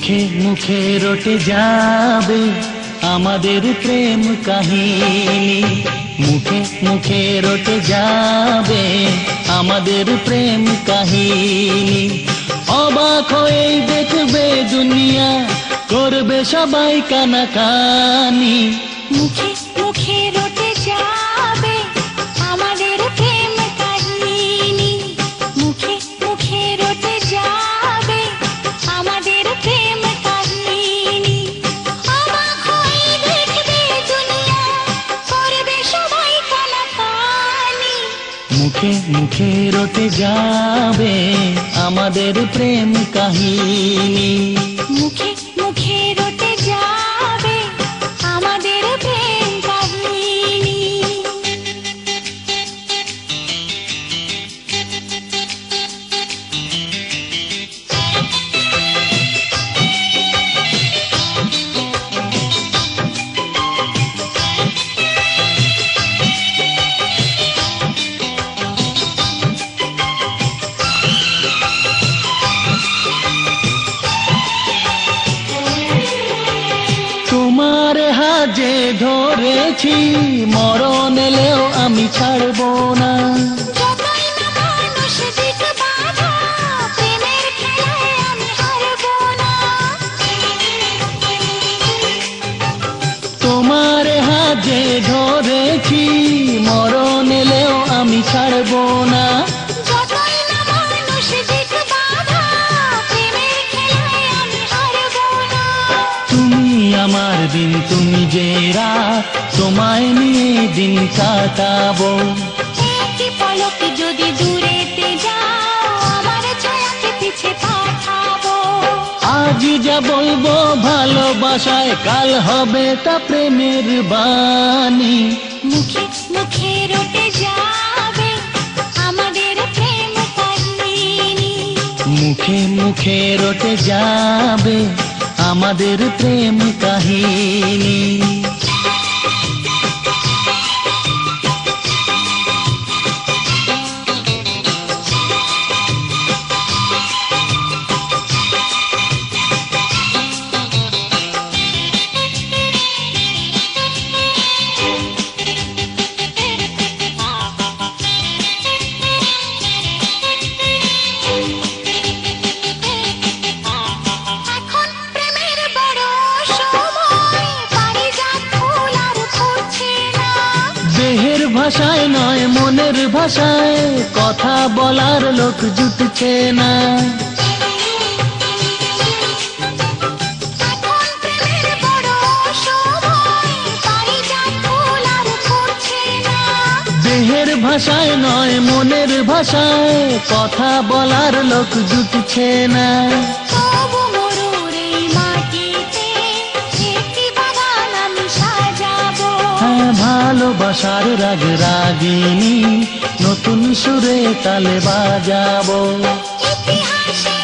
মুখে মুখে রটে যাবে আমাদের প্রেম কাহিনী, মুখে মুখে রটে যাবে আমাদের প্রেম কাহিনী। অবাক হয়ে দেখবে দুনিয়া, করবে সবাই কানাকানি। মুখে মুখে রটে যাবে আমাদের প্রেম কাহিনী, মুখে মুখে রটে যাবে আমাদের প্রেম কাহিনী। অবাক হয়ে দেখবে দুনিয়া, করবে সবাই কানাকানি। মুখে মুখে রটে যাবে আমাদের প্রেম কাহিনী, মুখে মুখে রটে যাবে আমাদের প্রেম কাহিনী। তোমার হাজে ধরেছি, মরণ এলেও আমি ছাড়বো না। যতই না মানুষ দিক বাধা, প্রেমের খেলায় আমি হারবো না। তোমার হাজে ধরেছি, মরণ এলেও আমি ছাড়বো না। যতই না মানুষ দিক বাধা, প্রেমের খেলায় আমি হারবো না। তুমি আমার দিন, তুমি যে রাত, তোমায় নিয়ে দিন কাটাবো। একটি পলকে যদি দূরেতে যাও, আমার ছায়াকে পিছে পাঠাবো। আজ যা বলবো ভালোবাসায়, কাল হবে তা প্রেমের বাণী। মুখে মুখে রটে যাবে আমাদের প্রেম কাহিনী, মুখে মুখে রটে যাবে আমাদের প্রেম কাহিনী। এখন প্রেমের বড় সময়, পারিজাত ফুল আর ফুটছে না। দেহের ভাষায় নয় মনের ভাষায়, কথা বলার লোক জুটছে না। এখন প্রেমের বড় সময়, পারিজাত ফুল আর ফুটছে না। দেহের ভাষায় নয় মনের ভাষায়, কথা বলার লোক জুটছে না। তবু মরুর এই মাটিতে একটি বাগান আমি সাজাবো। হ্যাঁ, ভালোবাসার রাগ রাগিনী, নতুন সুরে তালে বাজাবো। ইতিহাসে